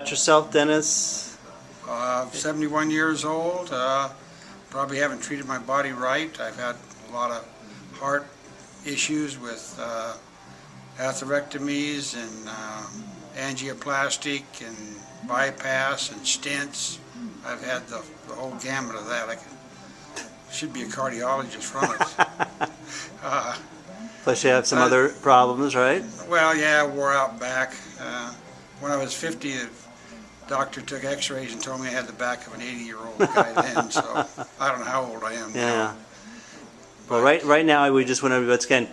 about yourself, Dennis? 71 years old. Probably haven't treated my body right. I've had a lot of heart issues with atherectomies and angioplastic and bypass and stents. I've had the whole gamut of that. Should be a cardiologist from it. Plus you have some other problems, right? Well, yeah, wore out back. When I was 50, the doctor took x-rays and told me I had the back of an 80-year-old guy then, so I don't know how old I am now. Yeah. Well, right now we just went over, once again,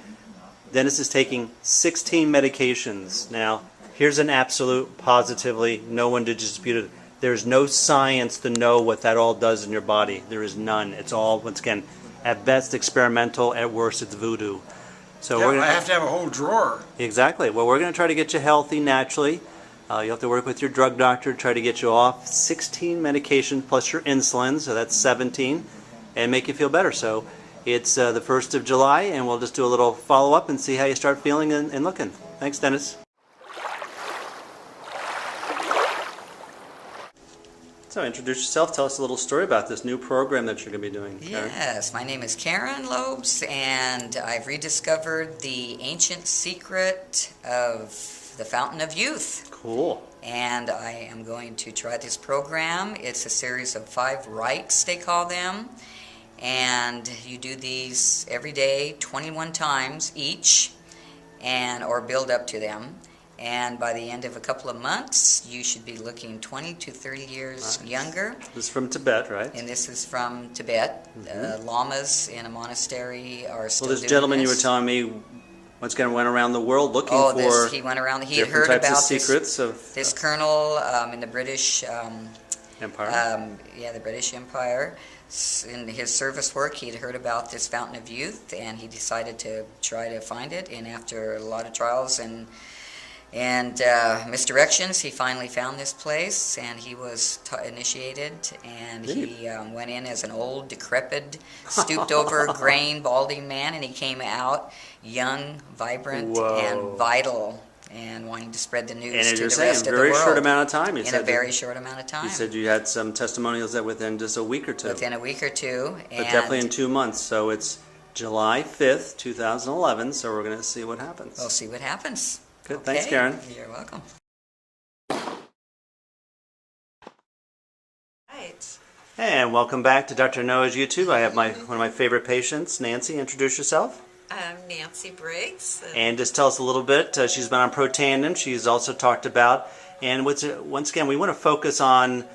Dennis is taking 16 medications. Now, here's an absolute, positively, no one to dispute it. There's no science to know what that all does in your body. There is none. It's all, once again, at best experimental, at worst it's voodoo. So Yeah, we're gonna, I have to have a whole drawer. Exactly. Well, we're going to try to get you healthy naturally. You have to work with your drug doctor to try to get you off 16 medications plus your insulin, so that's 17, and make you feel better. So it's the 1st of July, and we'll just do a little follow-up and see how you start feeling and looking. Thanks, Dennis. So introduce yourself. Tell us a little story about this new program that you're going to be doing, Karen. Yes, my name is Karen Lobes, and I've rediscovered the ancient secret of the Fountain of Youth. Cool. And I am going to try this program. It's a series of 5 rites, they call them. And you do these every day, 21 times each, or build up to them. And by the end of a couple of months, you should be looking 20 to 30 years younger. This is from Tibet, right? And this is from Tibet. Lamas in a monastery are still Well, this doing gentleman this. you were telling me, once again, went around the world looking for he went around. He had different heard types about of secrets of this colonel in the British empire. the British Empire. In his service work, he'd heard about this Fountain of Youth, and he decided to try to find it. And after a lot of trials and misdirections, he finally found this place, and he was initiated, and he went in as an old, decrepit, stooped-over, grain, balding man, and he came out young, vibrant, and vital, and wanting to spread the news to the rest of the world. In a very short amount of time. In a very short amount of time. You said you had some testimonials that within just a week or two. Within a week or two. But definitely in 2 months, so it's July 5th, 2011, so we're going to see what happens. We'll see what happens. Good. Okay. Thanks, Karen. You're welcome. Right. And welcome back to Dr. Noah's YouTube. I have one of my favorite patients, Nancy. Introduce yourself. I'm Nancy Briggs. And just tell us a little bit. She's been on Protandim. She's also talked about, and once again, we want to focus on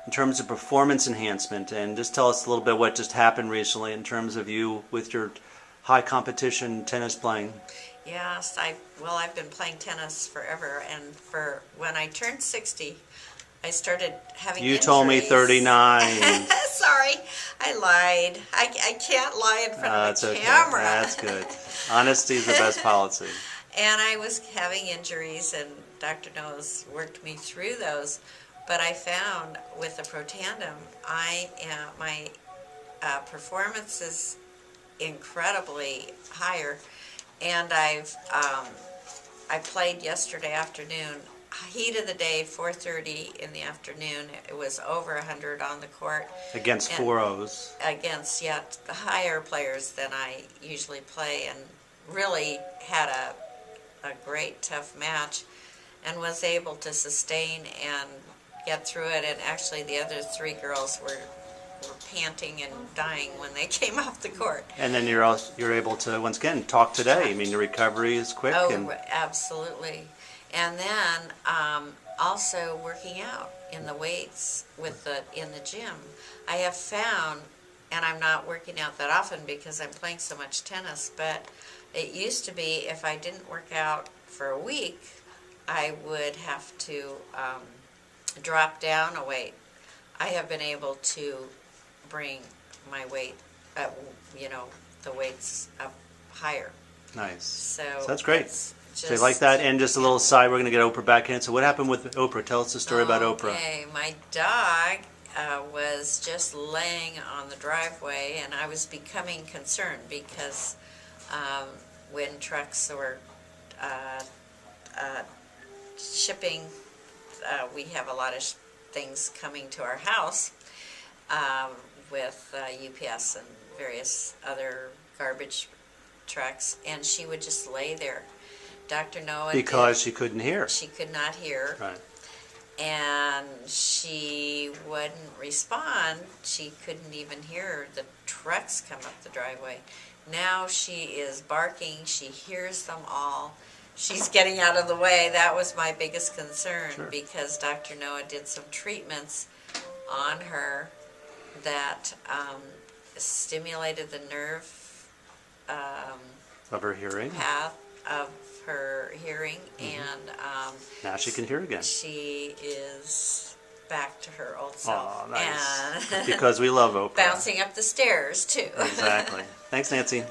in terms of performance enhancement, and just tell us a little bit what just happened recently in terms of you with your high competition tennis playing. Yes, I've been playing tennis forever, and when I turned 60, I started having You injuries. told me 39. Sorry, I lied. I can't lie in front of the camera. Okay. That's good. Honesty is the best policy. And I was having injuries, and Dr. Noah's worked me through those. But I found with the Protandim, my performance is incredibly higher. And I played yesterday afternoon, heat of the day, 4:30 in the afternoon. It was over 100 on the court. Against 4-0s. Against, the higher players than I usually play, and really had a great tough match, and was able to sustain and get through it. And actually the other 3 girls were panting and dying when they came off the court. And then you're able to once again talk today. I mean, the recovery is quick. Oh, absolutely. And then also working out in the weights in the gym. I have found, and I'm not working out that often because I'm playing so much tennis, but it used to be if I didn't work out for a week, I would have to drop down a weight. I have been able to bring my weight up, the weights up higher. Nice. So that's great. So you like that? And just a little side, we're going to get Oprah back in. So what happened with Oprah? Tell us the story about Oprah. Okay, my dog was just laying on the driveway, and I was becoming concerned because when trucks were shipping we have a lot of things coming to our house with UPS and various other garbage trucks, and she would just lay there. Dr. Noah Because she couldn't hear. she could not hear, Right. and she wouldn't respond. She couldn't even hear the trucks come up the driveway. Now she is barking. She hears them all. She's getting out of the way. That was my biggest concern, Sure. because Dr. Noah did some treatments on her that stimulated the nerve Of her hearing. path of her hearing, and Now she can hear again. she is back to her old self. Oh, nice. And Because we love Oprah. bouncing up the stairs, too. Exactly. Thanks, Nancy.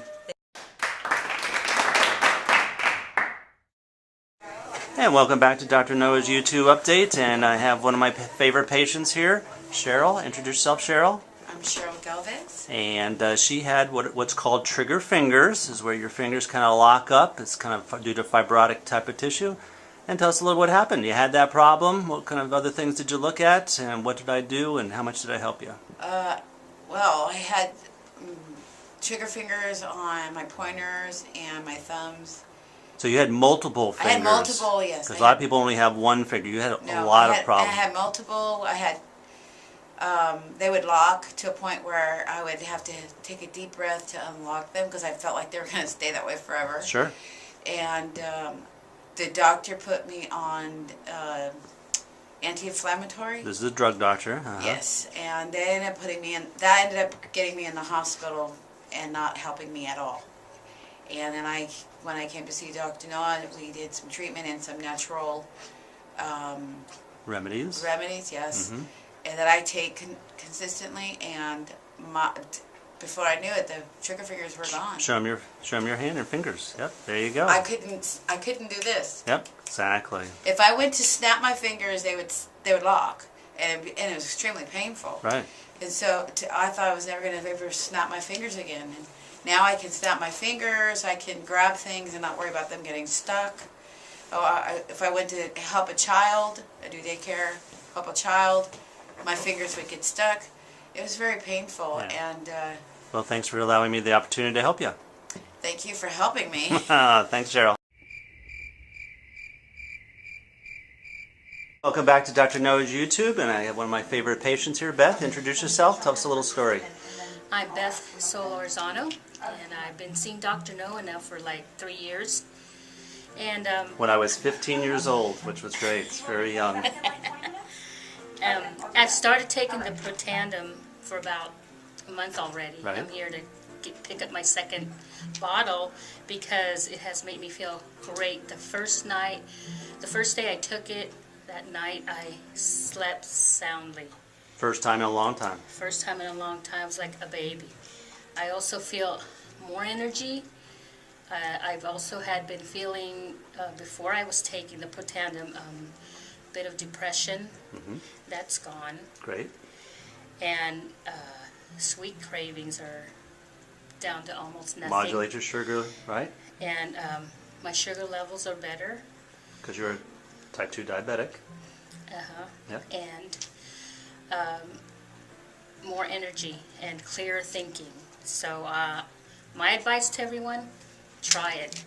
And welcome back to Dr. Noah's YouTube update. And I have one of my favorite patients here, Cheryl. Introduce yourself, Cheryl. I'm Cheryl Galvez. And she had what's called trigger fingers, is where your fingers kind of lock up. It's kind of due to fibrotic type of tissue. And tell us a little what happened. You had that problem. What kind of other things did you look at? And what did I do? And how much did I help you? Well, I had trigger fingers on my pointers and my thumbs. So you had multiple fingers. I had multiple, yes. Because a lot of people only have one finger. You had a lot of problems. I had multiple. I had, they would lock to a point where I would have to take a deep breath to unlock them because I felt like they were going to stay that way forever. Sure. And the doctor put me on anti-inflammatory. This is a drug doctor. Yes, and they ended up putting me in. That ended up getting me in the hospital and not helping me at all. And then when I came to see Dr. Noah, we did some treatment and some natural Remedies. remedies, yes, Mhm. and that I take consistently. And before I knew it, the trigger fingers were gone. Show them your hand and fingers. Yep, there you go. I couldn't do this. Yep, exactly. If I went to snap my fingers, they would lock, and it was extremely painful. Right. And so I thought I was never going to ever snap my fingers again. And now I can snap my fingers, I can grab things and not worry about them getting stuck. If I went to help a child, I do daycare, help a child, my fingers would get stuck. It was very painful, Yeah. and Well, thanks for allowing me the opportunity to help you. thank you for helping me. Thanks, Cheryl. Welcome back to Dr. Noah's YouTube, and I have one of my favorite patients here, Beth. Introduce yourself. Tell us a little story. I'm Beth Solorzano, and I've been seeing Dr. Noah now for like 3 years. And When I was 15 years old, which was great. It's very young. I've started taking the Protandim for about a month already. Right. I'm here to pick up my second bottle because it has made me feel great. The first day I took it, that night I slept soundly. First time in a long time. First time in a long time, I was like a baby. I also feel more energy. I've also been feeling, before I was taking the Protandim, bit of depression. Mm-hmm. That's gone. Great. And sweet cravings are down to almost nothing. Modulate your sugar, right? And my sugar levels are better. Because you're a type 2 diabetic. Uh-huh. Yeah. And more energy and clearer thinking. So my advice to everyone, try it.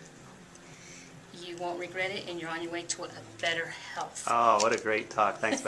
You won't regret it, and you're on your way to a better health. Oh, what a great talk. Thanks, Beth.